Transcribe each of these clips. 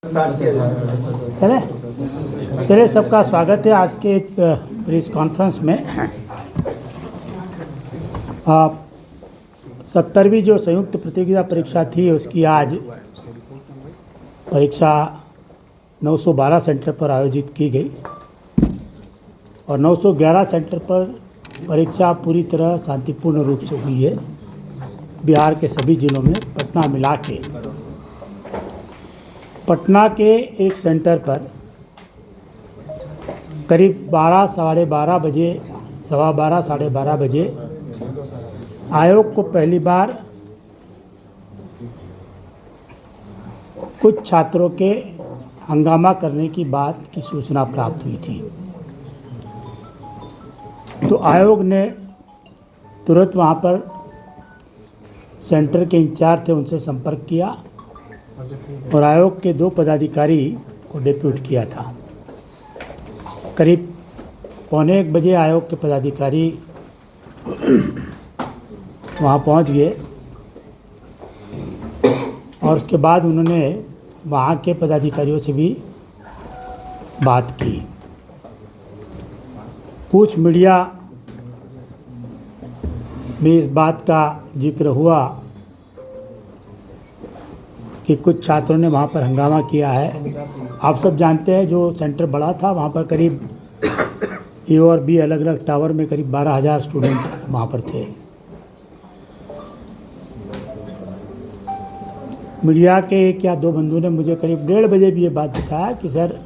चलिए सबका स्वागत है आज के प्रेस कॉन्फ्रेंस में। 70वीं जो संयुक्त प्रतियोगिता परीक्षा थी उसकी आज परीक्षा 912 सेंटर पर आयोजित की गई और 911 सेंटर पर परीक्षा पूरी तरह शांतिपूर्ण रूप से हुई है। बिहार के सभी जिलों में पटना मिला के पटना के एक सेंटर पर करीब 12 साढ़े 12 बजे सवा 12 साढ़े 12 बजे आयोग को पहली बार कुछ छात्रों के हंगामा करने की बात की सूचना प्राप्त हुई थी। तो आयोग ने तुरंत वहाँ पर सेंटर के इंचार्ज थे उनसे संपर्क किया और आयोग के 2 पदाधिकारी को डिप्यूट किया था। करीब 1:15 बजे आयोग के पदाधिकारी वहाँ पहुँच गए और उसके बाद उन्होंने वहाँ के पदाधिकारियों से भी बात की। कुछ मीडिया में इस बात का जिक्र हुआ कि कुछ छात्रों ने वहाँ पर हंगामा किया है। आप सब जानते हैं जो सेंटर बड़ा था वहाँ पर करीब ए और बी अलग अलग टावर में करीब 12,000 स्टूडेंट वहाँ पर थे। मीडिया के 1 या 2 बंधुओं ने मुझे करीब 1:30 बजे भी ये बात बताया कि सर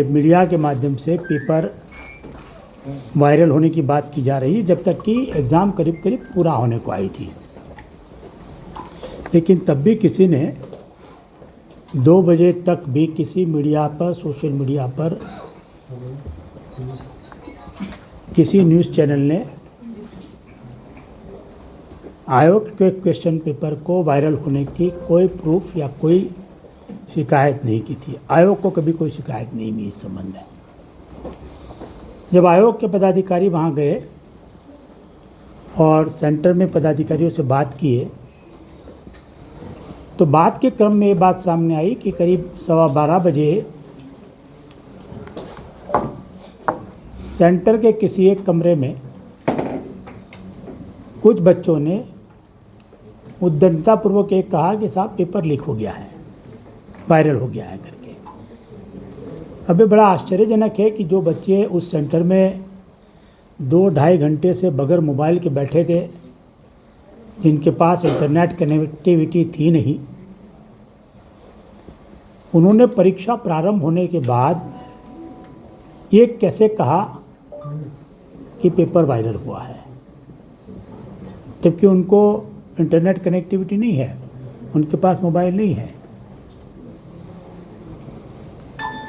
मीडिया के माध्यम से पेपर वायरल होने की बात की जा रही है जब तक कि एग्ज़ाम करीब करीब पूरा होने को आई थी। लेकिन तब भी किसी ने 2 बजे तक भी किसी मीडिया पर सोशल मीडिया पर किसी न्यूज़ चैनल ने आयोग के क्वेश्चन पेपर को वायरल होने की कोई प्रूफ या कोई शिकायत नहीं की थी। आयोग को कभी कोई शिकायत नहीं मिली इस संबंध में। जब आयोग के पदाधिकारी वहाँ गए और सेंटर में पदाधिकारियों से बात किए तो बात के क्रम में ये बात सामने आई कि करीब 12:15 बजे सेंटर के किसी एक कमरे में कुछ बच्चों ने उद्दंडतापूर्वक एक कहा कि साहब पेपर लीक हो गया है, वायरल हो गया है करके। अभी बड़ा आश्चर्यजनक है कि जो बच्चे उस सेंटर में 2-2.5 घंटे से बगैर मोबाइल के बैठे थे, जिनके पास इंटरनेट कनेक्टिविटी थी नहीं, उन्होंने परीक्षा प्रारंभ होने के बाद ये कैसे कहा कि पेपर वायरल हुआ है, जबकि उनको इंटरनेट कनेक्टिविटी नहीं है, उनके पास मोबाइल नहीं है।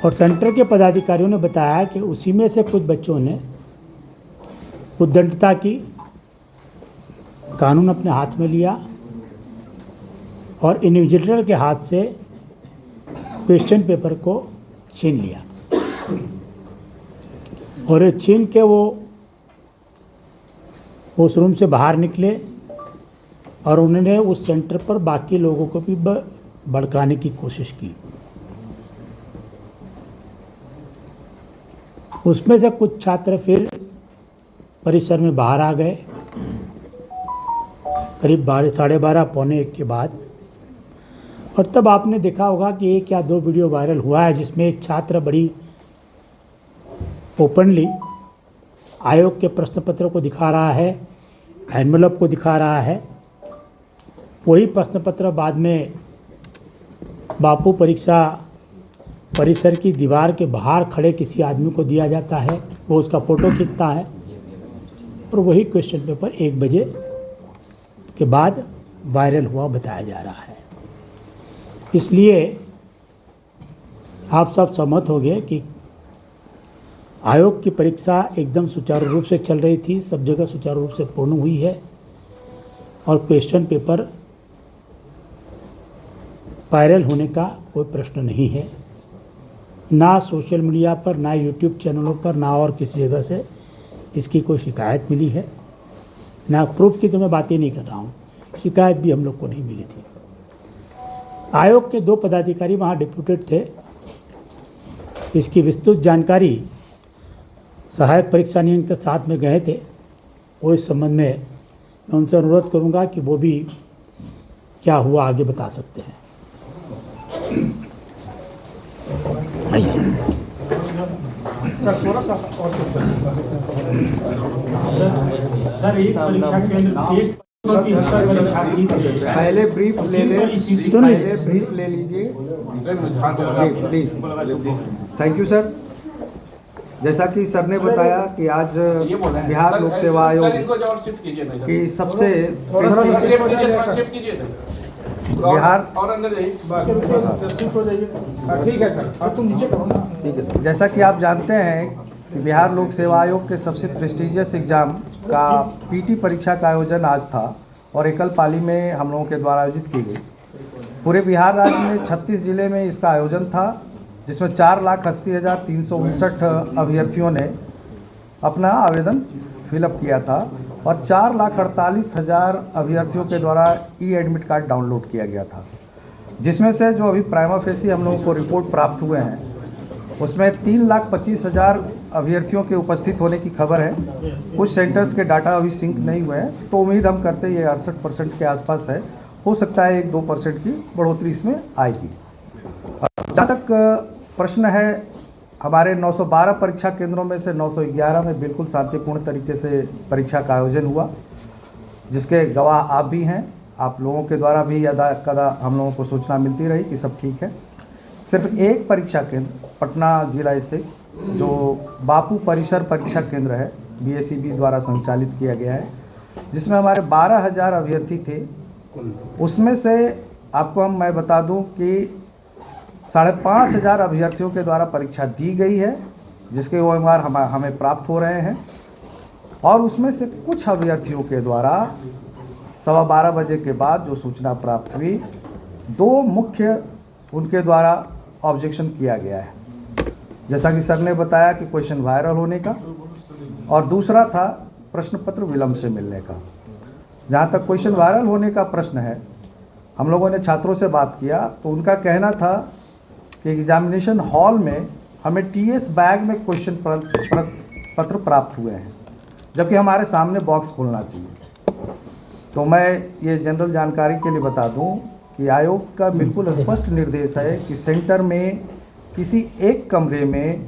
और सेंटर के पदाधिकारियों ने बताया कि उसी में से कुछ बच्चों ने उद्दंडता की, कानून अपने हाथ में लिया और इन्विजिलेटर के हाथ से क्वेश्चन पेपर को छीन लिया और ये छीन के वो उस रूम से बाहर निकले और उन्होंने उस सेंटर पर बाकी लोगों को भी भड़काने की कोशिश की। उसमें से कुछ छात्र फिर परिसर में बाहर आ गए करीब 12:30 पौने 1 के बाद। और तब आपने देखा होगा कि 1 या 2 वीडियो वायरल हुआ है जिसमें एक छात्र बड़ी ओपनली आयोग के प्रश्न पत्र को दिखा रहा है, एनवेलप को दिखा रहा है। वही प्रश्न पत्र बाद में बापू परीक्षा परिसर की दीवार के बाहर खड़े किसी आदमी को दिया जाता है, वो उसका फ़ोटो खींचता है और वही क्वेश्चन पेपर 1 बजे के बाद वायरल हुआ बताया जा रहा है। इसलिए आप सब सहमत हो गए कि आयोग की परीक्षा एकदम सुचारू रूप से चल रही थी, सब जगह सुचारू रूप से पूर्ण हुई है और क्वेश्चन पेपर वायरल होने का कोई प्रश्न नहीं है। ना सोशल मीडिया पर, ना यूट्यूब चैनलों पर, ना और किसी जगह से इसकी कोई शिकायत मिली है। ना प्रूफ की तो मैं बात ही नहीं कर रहा हूँ, शिकायत भी हम लोग को नहीं मिली थी। आयोग के 2 पदाधिकारी वहाँ डिप्यूटेड थे। इसकी विस्तृत जानकारी सहायक परीक्षा नियंत्रक साथ में गए थे। वो इस संबंध में मैं उनसे अनुरोध करूंगा कि वो भी क्या हुआ आगे बता सकते हैं। सर थोड़ा सा और पहले ब्रीफ ले लीजिए प्लीज। Thank you sir. जैसा कि सर ने बताया कि आज बिहार लोक सेवा आयोग की सबसे बिहार और अंदर जाइए, ठीक है सर, और तुम नीचे करो ना। ठीक है, जैसा कि आप जानते हैं कि बिहार लोक सेवा आयोग के सबसे प्रेस्टिजियस एग्जाम का पीटी परीक्षा का आयोजन आज था और एकल पाली में हम लोगों के द्वारा आयोजित की गई। पूरे बिहार राज्य में 36 जिले में इसका आयोजन था, जिसमें 4,80,359 अभ्यर्थियों ने अपना आवेदन फिलअप किया था और 4,48,000 अभ्यर्थियों के द्वारा ई एडमिट कार्ड डाउनलोड किया गया था। जिसमें से जो अभी प्राइमा फेसी हम लोगों को रिपोर्ट प्राप्त हुए हैं उसमें 3,25,000 अभ्यर्थियों के उपस्थित होने की खबर है। कुछ सेंटर्स के डाटा अभी सिंक नहीं हुए हैं, तो उम्मीद हम करते हैं ये 68% के आसपास है। हो सकता है 1-2% की बढ़ोतरी इसमें आएगी। जहाँ तक प्रश्न है, हमारे 912 परीक्षा केंद्रों में से 911 में बिल्कुल शांतिपूर्ण तरीके से परीक्षा का आयोजन हुआ, जिसके गवाह आप भी हैं। आप लोगों के द्वारा भी यदा कदा हम लोगों को सूचना मिलती रही कि सब ठीक है। सिर्फ एक परीक्षा केंद्र पटना जिला स्थित जो बापू परिसर परीक्षा केंद्र है, BSEB द्वारा संचालित किया गया है, जिसमें हमारे 12,000 अभ्यर्थी थे। उसमें से आपको मैं बता दूं कि 5,500 अभ्यर्थियों के द्वारा परीक्षा दी गई है, जिसके OMR हमें प्राप्त हो रहे हैं। और उसमें से कुछ अभ्यर्थियों के द्वारा 12:15 बजे के बाद जो सूचना प्राप्त हुई, 2 मुख्य उनके द्वारा ऑब्जेक्शन किया गया है। जैसा कि सर ने बताया कि क्वेश्चन वायरल होने का, और दूसरा था प्रश्न पत्र विलंब से मिलने का। जहाँ तक क्वेश्चन वायरल होने का प्रश्न है, हम लोगों ने छात्रों से बात किया तो उनका कहना था कि एग्जामिनेशन हॉल में हमें TS बैग में क्वेश्चन पत्र प्राप्त हुए हैं, जबकि हमारे सामने बॉक्स खोलना चाहिए। तो मैं ये जनरल जानकारी के लिए बता दूं कि आयोग का बिल्कुल स्पष्ट निर्देश है कि सेंटर में किसी एक कमरे में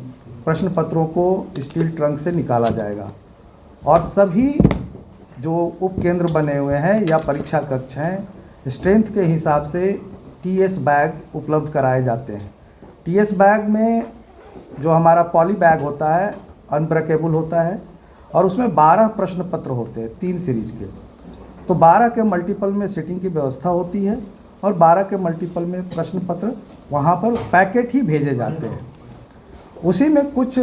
प्रश्न पत्रों को स्टील ट्रंक से निकाला जाएगा और सभी जो उपकेंद्र बने हुए हैं या परीक्षा कक्ष हैं, स्ट्रेंथ के हिसाब से TS बैग उपलब्ध कराए जाते हैं। TS बैग में जो हमारा पॉली बैग होता है, अनब्रेकेबल होता है, और उसमें 12 प्रश्न पत्र होते हैं 3 सीरीज के। तो 12 के मल्टीपल में सीटिंग की व्यवस्था होती है और 12 के मल्टीपल में प्रश्न पत्र वहाँ पर पैकेट ही भेजे जाते हैं। उसी में कुछ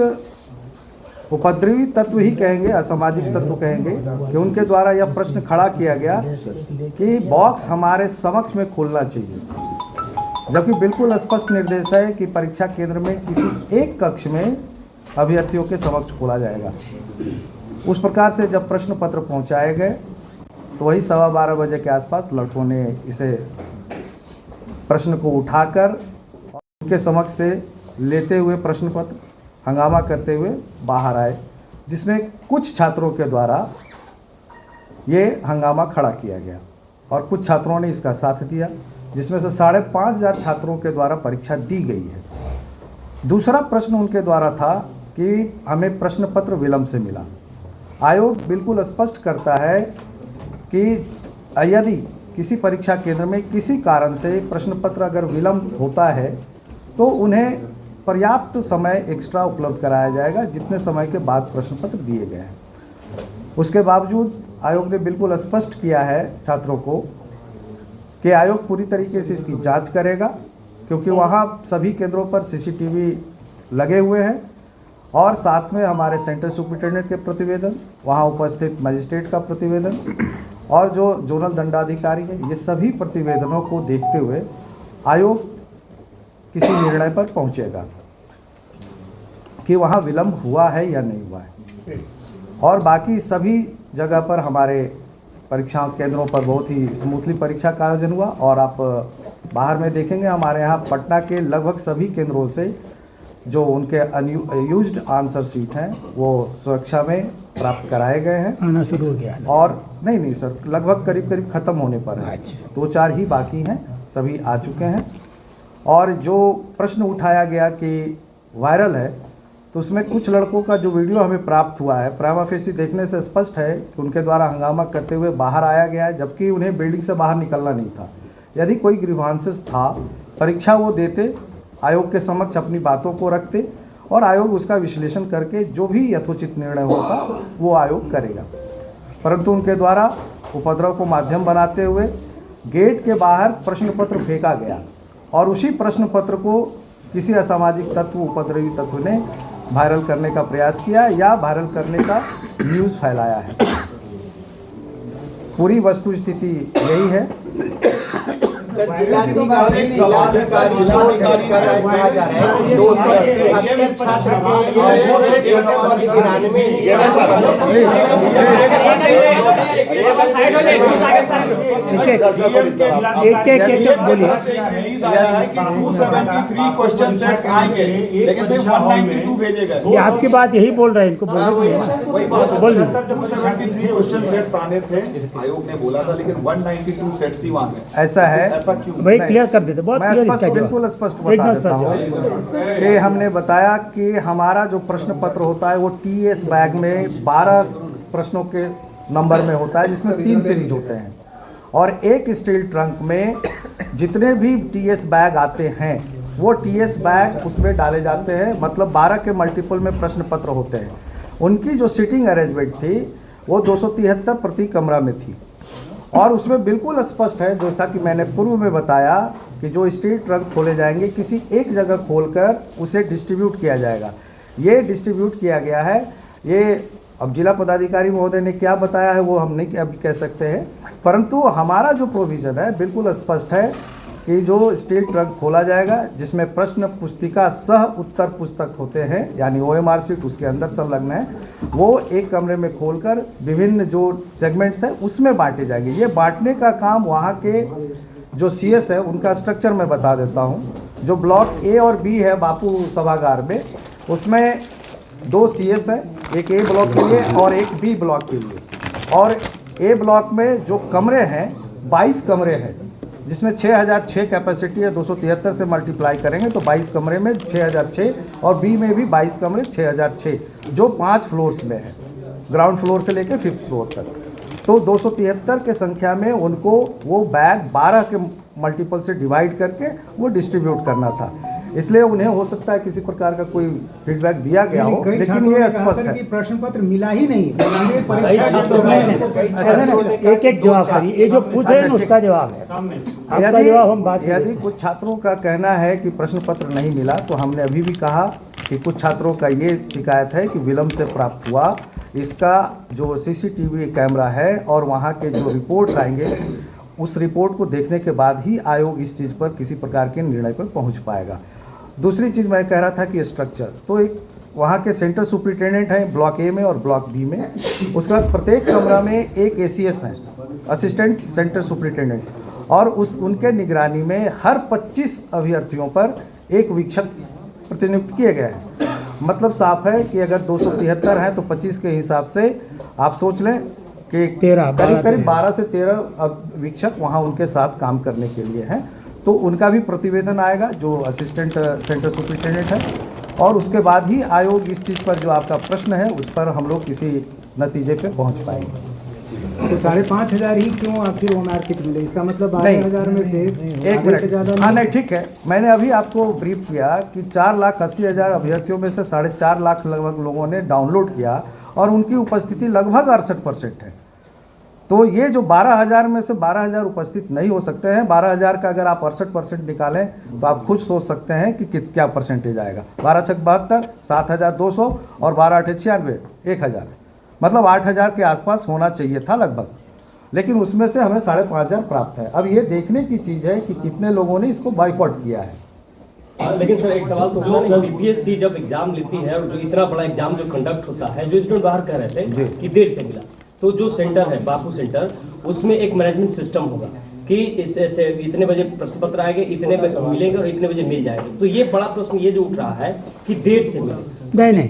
उपद्रवी तत्व ही कहेंगे, असामाजिक तत्व कहेंगे, कि उनके द्वारा यह प्रश्न खड़ा किया गया कि बॉक्स हमारे समक्ष में खोलना चाहिए, जबकि बिल्कुल स्पष्ट निर्देश है कि परीक्षा केंद्र में किसी एक कक्ष में अभ्यर्थियों के समक्ष खोला जाएगा। उस प्रकार से जब प्रश्न पत्र पहुँचाए गए तो वही 12:15 बजे के आसपास लड़कों ने इसे प्रश्न को उठाकर उनके समक्ष से लेते हुए प्रश्न पत्र हंगामा करते हुए बाहर आए, जिसमें कुछ छात्रों के द्वारा ये हंगामा खड़ा किया गया और कुछ छात्रों ने इसका साथ दिया, जिसमें से 5,500 छात्रों के द्वारा परीक्षा दी गई है। दूसरा प्रश्न उनके द्वारा था कि हमें प्रश्न पत्र विलंब से मिला। आयोग बिल्कुल स्पष्ट करता है कि यदि किसी परीक्षा केंद्र में किसी कारण से प्रश्न पत्र अगर विलंब होता है तो उन्हें पर्याप्त समय एक्स्ट्रा उपलब्ध कराया जाएगा, जितने समय के बाद प्रश्न पत्र दिए गए हैं। उसके बावजूद आयोग ने बिल्कुल स्पष्ट किया है छात्रों को कि आयोग पूरी तरीके से इसकी जांच करेगा, क्योंकि वहाँ सभी केंद्रों पर CCTV लगे हुए हैं और साथ में हमारे सेंटर सुपरिटेंडेंट के प्रतिवेदन, वहाँ उपस्थित मजिस्ट्रेट का प्रतिवेदन और जो जोनल दंडाधिकारी है, ये सभी प्रतिवेदनों को देखते हुए आयोग किसी निर्णय पर पहुंचेगा कि वहाँ विलंब हुआ है या नहीं हुआ है। और बाकी सभी जगह पर हमारे परीक्षा केंद्रों पर बहुत ही स्मूथली परीक्षा का आयोजन हुआ। और आप बाहर में देखेंगे हमारे यहाँ पटना के लगभग सभी केंद्रों से जो उनके अनयूज्ड आंसर शीट हैं वो सुरक्षा में प्राप्त कराए गए हैं। आना शुरू हो गया है। और नहीं सर, लगभग करीब ख़त्म होने पर है। अच्छा। 2-4 ही बाकी हैं, सभी आ चुके हैं। और जो प्रश्न उठाया गया कि वायरल है, तो उसमें कुछ लड़कों का जो वीडियो हमें प्राप्त हुआ है, प्राइमा फेसी देखने से स्पष्ट है कि उनके द्वारा हंगामा करते हुए बाहर आया गया है, जबकि उन्हें बिल्डिंग से बाहर निकलना नहीं था। यदि कोई ग्रीवांसेस था, परीक्षा वो देते, आयोग के समक्ष अपनी बातों को रखते और आयोग उसका विश्लेषण करके जो भी यथोचित निर्णय होगा वो आयोग करेगा। परंतु उनके द्वारा उपद्रव को माध्यम बनाते हुए गेट के बाहर प्रश्न पत्र फेंका गया और उसी प्रश्न पत्र को किसी असामाजिक तत्व, उपद्रवी तत्व ने वायरल करने का प्रयास किया या वायरल करने का न्यूज़ फैलाया है। पूरी वस्तु स्थिति यही है। एक बोलिए। ये आपकी बात यही बोल रहे हैं, इनको बोलने दीजिए ना। बोल दीजिए। 273 क्वेश्चन सेट्स आने थे, आयोग ने बोला था, लेकिन 192 सेट्स ही वहां है। ऐसा है, वही क्लियर कर देते, बहुत क्लियर इसका जवाब। बिल्कुल स्पष्ट बता देता हूँ कि हमने बताया कि हमारा जो प्रश्न पत्र होता है वो टीएस बैग में 12 प्रश्नों के नंबर में होता है, जिसमें 3 सीरीज होते हैं और एक स्टील ट्रंक में जितने भी टीएस बैग आते हैं वो टीएस बैग उसमें डाले जाते हैं। मतलब 12 के मल्टीपल में प्रश्न पत्र होते हैं। उनकी जो सीटिंग अरेंजमेंट थी वो 273 प्रति कमरा में थी और उसमें बिल्कुल स्पष्ट है, जैसा कि मैंने पूर्व में बताया, कि जो स्टील ट्रंक खोले जाएंगे किसी एक जगह खोलकर उसे डिस्ट्रीब्यूट किया जाएगा। ये डिस्ट्रीब्यूट किया गया है। ये अब जिला पदाधिकारी महोदय ने क्या बताया है वो हम नहीं अभी कह सकते हैं, परंतु हमारा जो प्रोविज़न है बिल्कुल स्पष्ट है कि जो स्टील ट्रंक खोला जाएगा जिसमें प्रश्न पुस्तिका सह उत्तर पुस्तक होते हैं, यानी OMR शीट उसके अंदर संलग्न है, वो एक कमरे में खोलकर विभिन्न जो सेगमेंट्स हैं उसमें बांटे जाएंगे। ये बांटने का काम वहाँ के जो CS है उनका स्ट्रक्चर मैं बता देता हूँ। जो ब्लॉक A और B है बापू सभागार में, उसमें 2 CS हैं, एक A ब्लॉक के लिए और एक B ब्लॉक के लिए। और A ब्लॉक में जो कमरे हैं 22 कमरे हैं, जिसमें 6006 कैपेसिटी है। 273 से मल्टीप्लाई करेंगे तो 22 कमरे में 6006 और B में भी 22 कमरे 6006, जो 5 फ्लोर्स में है, ग्राउंड फ्लोर से लेकर 5th फ्लोर तक। तो 273 के संख्या में उनको वो बैग 12 के मल्टीपल से डिवाइड करके वो डिस्ट्रीब्यूट करना था। इसलिए उन्हें हो सकता है किसी प्रकार का कोई फीडबैक दिया गया हो, लेकिन ये स्पष्ट है कि प्रश्न पत्र मिला ही नहीं। एक एक जवाब करिए, ये जो पूछ रहे हैं उसका जवाब है, आपका जवाब हम बात। यदि कुछ छात्रों का कहना है कि प्रश्न पत्र नहीं मिला, तो हमने अभी भी कहा कि कुछ छात्रों का ये शिकायत है कि विलम्ब से प्राप्त हुआ। इसका जो CCTV कैमरा है और वहाँ के जो रिपोर्ट्स आएंगे, उस रिपोर्ट को देखने के बाद ही आयोग इस चीज़ पर किसी प्रकार के निर्णय पर पहुँच पाएगा। दूसरी चीज़ मैं कह रहा था कि स्ट्रक्चर, तो एक वहाँ के सेंटर सुपरिटेंडेंट हैं ब्लॉक A में और ब्लॉक B में। उसके बाद प्रत्येक कमरा में एक ACS हैं, असिस्टेंट सेंटर सुपरिटेंडेंट, और उनके निगरानी में हर 25 अभ्यर्थियों पर एक वीक्षक प्रतिनियुक्त किए गए हैं। मतलब साफ है कि अगर 273 हैं तो 25 के हिसाब से आप सोच लें कि करीब 12 से 13 वीक्षक वहाँ उनके साथ काम करने के लिए हैं। तो उनका भी प्रतिवेदन आएगा जो असिस्टेंट सेंटर सुपरिटेंडेंट है, और उसके बाद ही आयोग इस चीज़ पर जो आपका प्रश्न है उस पर हम लोग किसी नतीजे पे पहुंच पाएंगे। तो 5,500 ही क्यों आखिर OMR शीट मिले? इसका मतलब 12,000 में से एक मिनट ज़्यादा। हाँ नहीं, ठीक है, मैंने अभी आपको ब्रीफ किया कि 4,80,000 अभ्यर्थियों में से 4.5 लाख लगभग लोगों ने डाउनलोड किया और उनकी उपस्थिति लगभग 68% है। तो ये जो 12,000 में से 12,000 उपस्थित नहीं हो सकते हैं। 12,000 का अगर आप 68% निकालें तो आप खुद सोच सकते हैं कि क्या परसेंटेज आएगा। 12 छक 72, 7,200 और 12 8 96, 1,000, मतलब 8,000 के आसपास होना चाहिए था लगभग, लेकिन उसमें से हमें 5,500 प्राप्त है। अब ये देखने की चीज़ है कि कितने लोगों ने इसको बाइकआउट किया है। लेकिन सर एक सवाल तो जो BPSC जब एग्जाम लेती है और जो इतना बड़ा एग्जाम जो कंडक्ट होता है, जो स्टूडेंट बाहर कह रहे थे कि देर से मिला, तो जो सेंटर है बापू सेंटर, उसमें एक मैनेजमेंट सिस्टम होगा कि इस ऐसे इतने बजे प्रश्न पत्र आएंगे, इतने बजे मिलेंगे और इतने बजे मिल जाएंगे। तो ये बड़ा प्रश्न ये जो उठ रहा है कि देर से मिले। नहीं,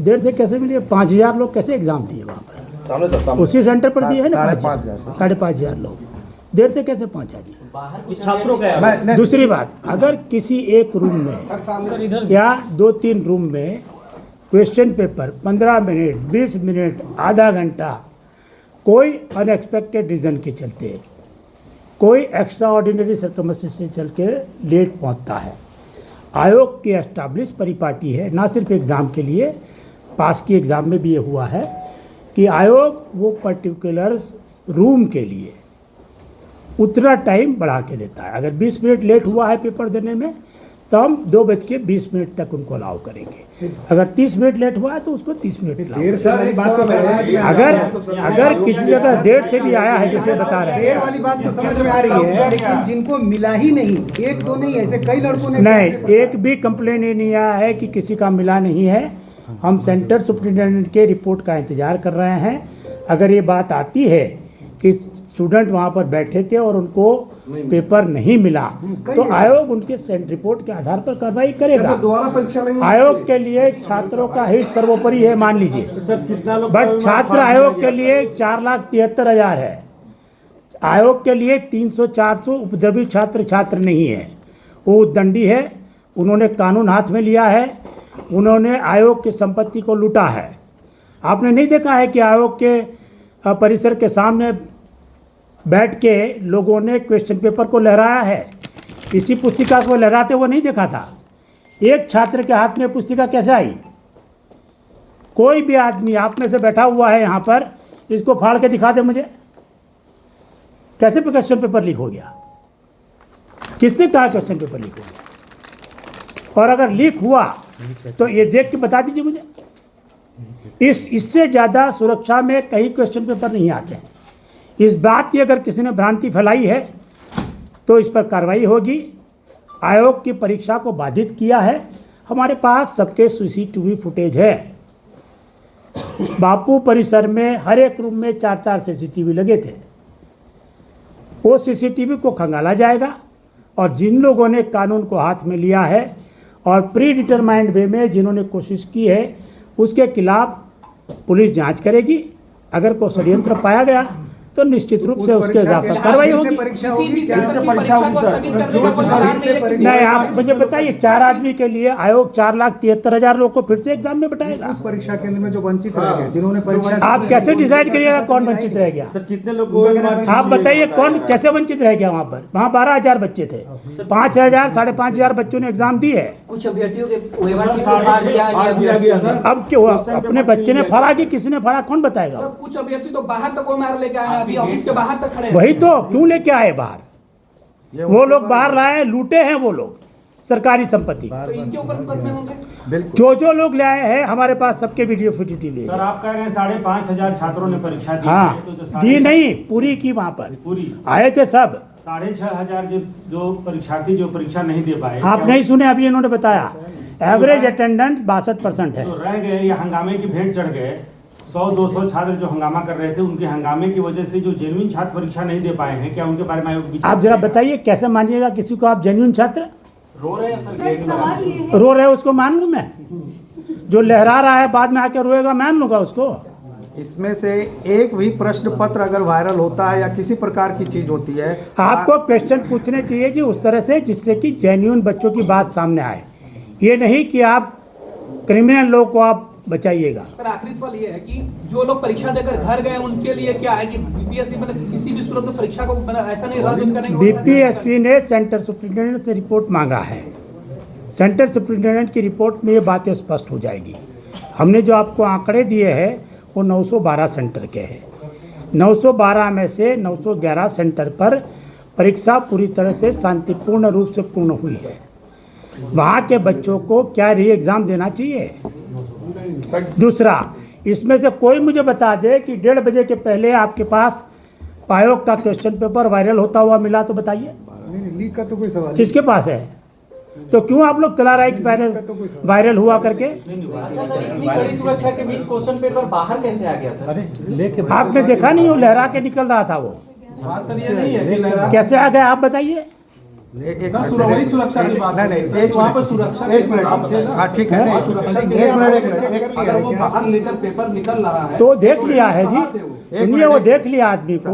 देर से कैसे मिले? 5,000 लोग कैसे एग्जाम दिए वहाँ पर? सामने सर, सामने उसी सेंटर पर दिए है ना 5,500 5,500 लोग, देर से कैसे पहुँचा दिए? बाहर कुछ छात्रों का दूसरी बात, अगर किसी एक रूम में या 2-3 रूम में क्वेश्चन पेपर 15 मिनट, 20 मिनट, आधा घंटा कोई अनएक्सपेक्टेड रीज़न के चलते, कोई एक्स्ट्रा ऑर्डिनरी सर्कमस्टेंस से चल के लेट पहुंचता है, आयोग की एस्टैब्लिश परिपाटी है, ना सिर्फ एग्ज़ाम के लिए, पास की एग्ज़ाम में भी ये हुआ है कि आयोग वो पर्टिकुलर रूम के लिए उतना टाइम बढ़ा के देता है। अगर 20 मिनट लेट हुआ है पेपर देने में तो हम 2:20 तक उनको अलाउ करेंगे। अगर 30 मिनट लेट हुआ है तो उसको 30 मिनट देर से वाली बात तो समझ में अगर किसी जगह देर से भी आया है जैसे बता रहे देर हैं, वाली बात तो समझ में आ रही है, लेकिन जिनको मिला ही नहीं, एक दो नहीं, ऐसे कई लड़कों ने नहीं, एक भी कंप्लेन ये नहीं आया है कि किसी का मिला नहीं है। हम सेंटर सुप्रिंटेंडेंट के रिपोर्ट का इंतजार कर रहे हैं। अगर ये बात आती है कि स्टूडेंट वहाँ पर बैठे थे और उनको पेपर नहीं मिला तो आयोग उनके रिपोर्ट के आधार पर कार्रवाई करेगा। आयोग के लिए छात्रों का हित सर्वोपरि है, मान लीजिए, बट छात्र आयोग के लिए 4,73,000 है। आयोग के लिए 300-400 उपद्रवी छात्र नहीं है, वो उद्दंडी है। उन्होंने कानून हाथ में लिया है, उन्होंने आयोग की संपत्ति को लूटा है। आपने नहीं देखा है कि आयोग के परिसर के सामने बैठ के लोगों ने क्वेश्चन पेपर को लहराया है? इसी पुस्तिका को लहराते हुए नहीं देखा था। एक छात्र के हाथ में पुस्तिका कैसे आई? कोई भी आदमी आप में से बैठा हुआ है यहाँ पर, इसको फाड़ के दिखा दे मुझे, कैसे क्वेश्चन पेपर लीक हो गया? किसने कहा क्वेश्चन पेपर लीक हो गया? और अगर लीक हुआ तो ये देख के बता दीजिए मुझे। इससे ज़्यादा सुरक्षा में कई क्वेश्चन पेपर नहीं आते हैं। इस बात की अगर किसी ने भ्रांति फैलाई है तो इस पर कार्रवाई होगी। आयोग की परीक्षा को बाधित किया है। हमारे पास सबके CCTV फुटेज है। बापू परिसर में हर एक रूम में 4-4 CCTV लगे थे। वो CCTV को खंगाला जाएगा और जिन लोगों ने कानून को हाथ में लिया है और प्री डिटरमाइंड वे में जिन्होंने कोशिश की है उसके खिलाफ पुलिस जांच करेगी। अगर कोई षड्यंत्र पाया गया तो निश्चित रूप से उसके हिसाब पर कार्रवाई होगी। नहीं, आप मुझे बताइए, 4 आदमी के लिए आयोग 4,73,000 लोग को फिर से एग्जाम में बैठाएगा? उस परीक्षा केंद्र में जो वंचित रह गए, जिन्होंने परीक्षा, आप कैसे डिसाइड करिएगा कौन वंचित रह गया? कितने लोग आप बताइए कौन कैसे वंचित रह गया? वहाँ पर 12,000 बच्चे थे, 5,000 5,500 बच्चों ने एग्जाम दी है। कुछ अभ्यर्थियों के waiver sheet को फाड़ दिया। अब क्यों अपने बच्चे ने फाड़ा कि किसी ने फाड़ा, कौन बताएगा? कुछ अभ्यर्थी तो बाहर तक OMR लेके आए, अभी ऑफिस के बाहर तक खड़े हैं। वही तो, क्यों लेके आए बाहर? वो लोग बाहर लाए, लूटे हैं वो लोग सरकारी संपत्ति। तो इनके ऊपर मुकदमे होंगे। जो लोग ले आए हैं, हमारे पास सबके वीडियो फुटेज सर, आप कह रहे हैं 5,500 छात्रों ने परीक्षा दी। हाँ, तो जो दी नहीं, पूरी की, वहाँ पर पूरी आए थे सब। 6,500 जो परीक्षार्थी जो परीक्षा नहीं दे पाए, आप नहीं सुने? अभी इन्होंने बताया एवरेज अटेंडेंस 62% है। तो रह गए या हंगामे की भेंट चढ़ गए। 100-200 छात्र जो हंगामा कर रहे थे, उनके हंगामे की वजह से जो जेन्युइन छात्र परीक्षा नहीं दे पाए हैं, क्या उनके बारे में आयोग आप जरा बताइए, कैसे मानिएगा किसी को आप जेन्युइन छात्र? रो रहे हैं सर, सवाल ये है, रो रहे हो उसको मान लूँ मैं? जो लहरा रहा है बाद में आकर रोएगा, मान लूँगा उसको? इसमें से एक भी प्रश्न पत्र अगर वायरल होता है या किसी प्रकार की चीज होती है, आपको क्वेश्चन पूछने चाहिए जी उस तरह से जिससे कि जेन्युइन बच्चों की बात सामने आए। ये नहीं कि आप क्रिमिनल लोग को आप बचाइएगा। सर, आखिरी सवाल ये है कि जो लोग परीक्षा देकर घर गए उनके लिए क्या है कि बीपीएससी मतलब किसी भी सूरत में परीक्षा को ऐसा नहीं रद्द करेंगे? बीपीएससी ने सेंटर सुप्रिंटेंडेंट से रिपोर्ट मांगा है। सेंटर सुप्रिंटेंडेंट की रिपोर्ट में ये बातें स्पष्ट हो जाएगी। हमने जो आपको आंकड़े दिए हैं वो 912 सेंटर के हैं। 912 में से 911 सेंटर पर परीक्षा पूरी तरह से शांतिपूर्ण रूप से पूर्ण हुई है। वहाँ के बच्चों को क्या री एग्ज़ाम देना चाहिए? दूसरा, इसमें से कोई मुझे बता दे कि 1:30 बजे के पहले आपके पास आयोग का क्वेश्चन पेपर वायरल होता हुआ मिला तो बताइए। लीक का तो कोई सवाल नहीं। किसके पास है? तो क्यों आप लोग चला रहे हैं कि वायरल हुआ करके? अच्छा सर, इतनी कड़ी सुरक्षा के बीच क्वेश्चन पेपर बाहर कैसे आ गया सर? आपने देखा नहीं, वो लहरा के निकल रहा था वो, बात सर ये नहीं है कि लहरा कैसे आ गया आप बताइए? वही सुरक्षा की बात है। एक वहाँ पर सुरक्षा के इंतजाम थे ना। हाँ ठीक है, वहाँ सुरक्षा के अगर वो बाहर लेकर पेपर निकल रहा है तो देख लिया है जी, सुनिए, वो देख लिया आदमी को,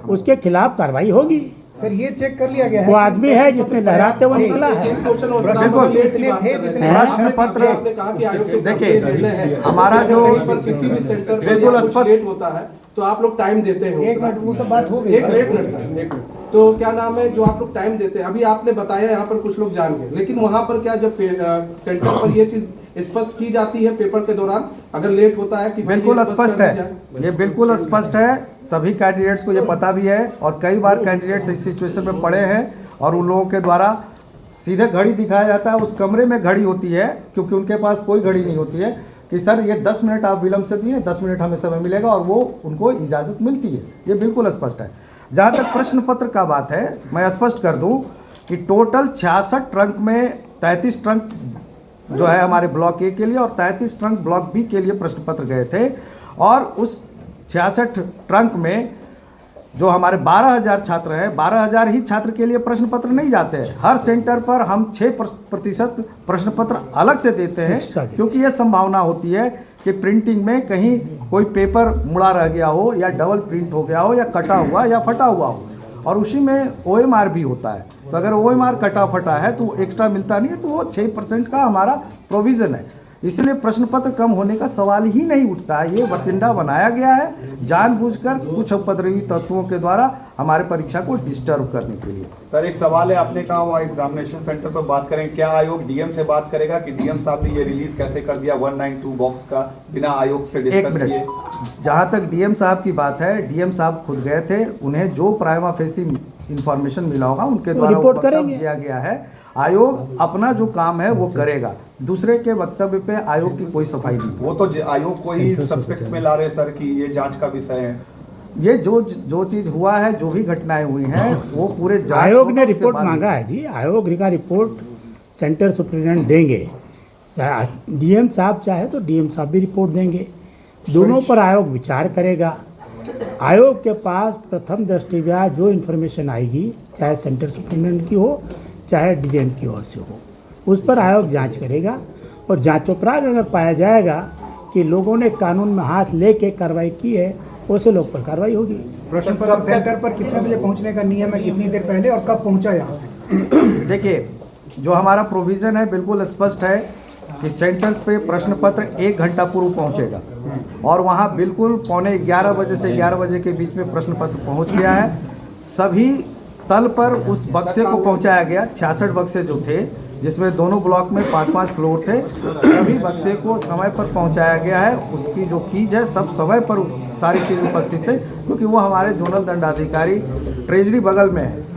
उसके खिलाफ कार्रवाई होगी। सर ये चेक कर लिया गया है वो आदमी है जिसने लहराते हुए निकला है। प्रश्न पत्र देखिए, हमारा जो किसी भी सेंटर पर बिल्कुल स्पष्ट होता है तो आप लोग टाइम देते हो। 1 मिनट, वो सब बात हो गई। एक मिनट सर, 1 मिनट। तो क्या नाम है, जो आप लोग टाइम देते हैं, अभी आपने बताया यहाँ पर कुछ लोग जान गए, लेकिन वहाँ पर क्या जब सेंटर पर ये चीज स्पष्ट की जाती है पेपर के दौरान, अगर लेट होता है कि बिल्कुल स्पष्ट है, ये बिल्कुल स्पष्ट है, सभी कैंडिडेट्स को ये पता भी है, और कई बार कैंडिडेट्स इस सिचुएशन में पड़े हैं और उन लोगों के द्वारा सीधे घड़ी दिखाया जाता है। उस कमरे में घड़ी होती है, क्योंकि उनके पास कोई घड़ी नहीं होती है, कि सर ये 10 मिनट आप विलम्ब से दिए, 10 मिनट हमें समय मिलेगा, और वो उनको इजाज़त मिलती है। ये बिल्कुल स्पष्ट है। जहाँ तक प्रश्न पत्र का बात है, मैं स्पष्ट कर दूं कि टोटल 66 ट्रंक में 33 ट्रंक जो है हमारे ब्लॉक ए के लिए और 33 ट्रंक ब्लॉक बी के लिए प्रश्न पत्र गए थे, और उस 66 ट्रंक में जो हमारे 12,000 छात्र हैं, 12,000 ही छात्र के लिए प्रश्न पत्र नहीं जाते हैं। हर सेंटर पर हम 6% प्रश्न पत्र अलग से देते हैं, क्योंकि यह संभावना होती है कि प्रिंटिंग में कहीं कोई पेपर मुड़ा रह गया हो, या डबल प्रिंट हो गया हो, या कटा हुआ या फटा हुआ हो, और उसी में OMR भी होता है। तो अगर OMR कटा फटा है तो एक्स्ट्रा मिलता नहीं है, तो वो 6% का हमारा प्रोविज़न है। इसलिए प्रश्न पत्र कम होने का सवाल ही नहीं उठता है। ये वतिंडा बनाया गया है जानबूझकर कुछ उपद्रवी तत्वों के द्वारा हमारे परीक्षा को डिस्टर्ब करने के लिए। सर एक सवाल है, आपने कहा वहाँ एग्जामिनेशन सेंटर पर बात करें, क्या आयोग डीएम से बात करेगा कि डीएम साहब ने ये रिलीज कैसे कर दिया 192 बॉक्स का बिना आयोग से डिस्कस किए? जहाँ तक डीएम साहब की बात है, डीएम साहब खुद गए थे, उन्हें जो प्राइमा फेसी इंफॉर्मेशन मिला होगा उनके द्वारा रिपोर्ट करेंगे। दिया गया है। आयोग अपना जो काम है वो करेगा, दूसरे के वक्तव्य पे आयोग की कोई सफाई नहीं। वो तो आयोग को ही सस्पेक्ट में ला रहे सर कि ये जांच का विषय है। ये जो चीज हुआ है, जो भी घटनाएं हुई हैं, वो पूरे आयोग ने रिपोर्ट मांगा है जी, आयोग का रिपोर्ट सेंटर सुप्रिटेंडेंट देंगे। डीएम साहब चाहे तो डीएम साहब भी रिपोर्ट देंगे, दोनों पर आयोग विचार करेगा। आयोग के पास प्रथम दृष्टया जो इन्फॉर्मेशन आएगी, चाहे सेंटर सुप्रिटेंडेंट की हो चाहे डीएम की ओर से हो, उस पर आयोग जांच करेगा, और जांचोपरांत अगर पाया जाएगा कि लोगों ने कानून में हाथ लेके कार्रवाई की है, वैसे लोग पर कार्रवाई होगी। प्रश्न पत्र सेंटर पर कितने बजे पहुंचने का नियम है, कितनी देर पहले, और कब पहुंचा यहाँ? देखिए, जो हमारा प्रोविज़न है बिल्कुल स्पष्ट है कि सेंटर्स पे प्रश्न पत्र 1 घंटा पूर्व पहुंचेगा, और वहाँ बिल्कुल 11:15 बजे से 11 बजे के बीच में प्रश्न पत्र पहुँच गया है। सभी तल पर उस बक्से को पहुंचाया गया। 66 बक्से जो थे, जिसमें दोनों ब्लॉक में 5-5 फ्लोर थे, सभी बक्से को समय पर पहुंचाया गया है। उसकी जो कीज है, सब समय पर सारी चीज़ उपस्थित है, क्योंकि वो हमारे जोनल दंडाधिकारी ट्रेजरी बगल में है।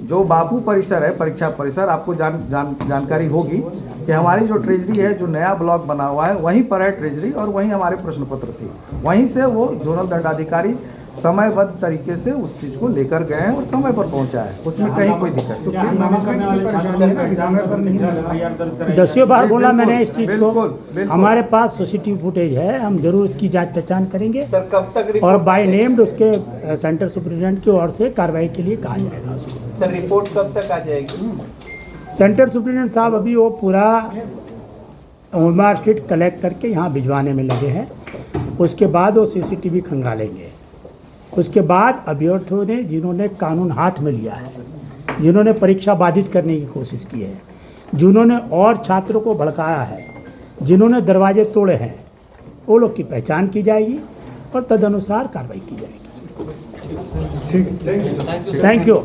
जो बापू परिसर है, परीक्षा परिसर, आपको जानकारी होगी कि हमारी जो ट्रेजरी है, जो नया ब्लॉक बना हुआ है, वहीं पर है ट्रेजरी, और वहीं हमारे प्रश्न पत्र थे। वहीं से वो जोनल दंडाधिकारी समयबद्ध तरीके से उस चीज को लेकर गए हैं और समय पर पहुंचा है, उसमें कहीं कोई दिक्कत तो फिर मैनेजमेंट की परेशानी है ना कि समय पर नहीं। 10 बार बोला मैंने इस चीज को। बिल्कुल। हमारे पास सीसीटीवी फुटेज है, हम जरूर इसकी जांच पहचान करेंगे, सर कब तक और बाय नेम्ड उसके सेंटर सुप्रिटेंडेंट की ओर से कार्रवाई के लिए कहा जाएगा उसको। सर रिपोर्ट कब तक आ जाएगी? सेंटर सुप्रिटेंडेंट साहब अभी वो पूरा मार्कशीट कलेक्ट करके यहाँ भिजवाने में लगे हैं, उसके बाद वो सीसीटीवी खंगालेंगे। उसके बाद अभ्यर्थियों ने, जिन्होंने कानून हाथ में लिया है, जिन्होंने परीक्षा बाधित करने की कोशिश की है, जिन्होंने और छात्रों को भड़काया है, जिन्होंने दरवाजे तोड़े हैं, वो लोग की पहचान की जाएगी और तदनुसार कार्रवाई की जाएगी। ठीक है, थैंक यू।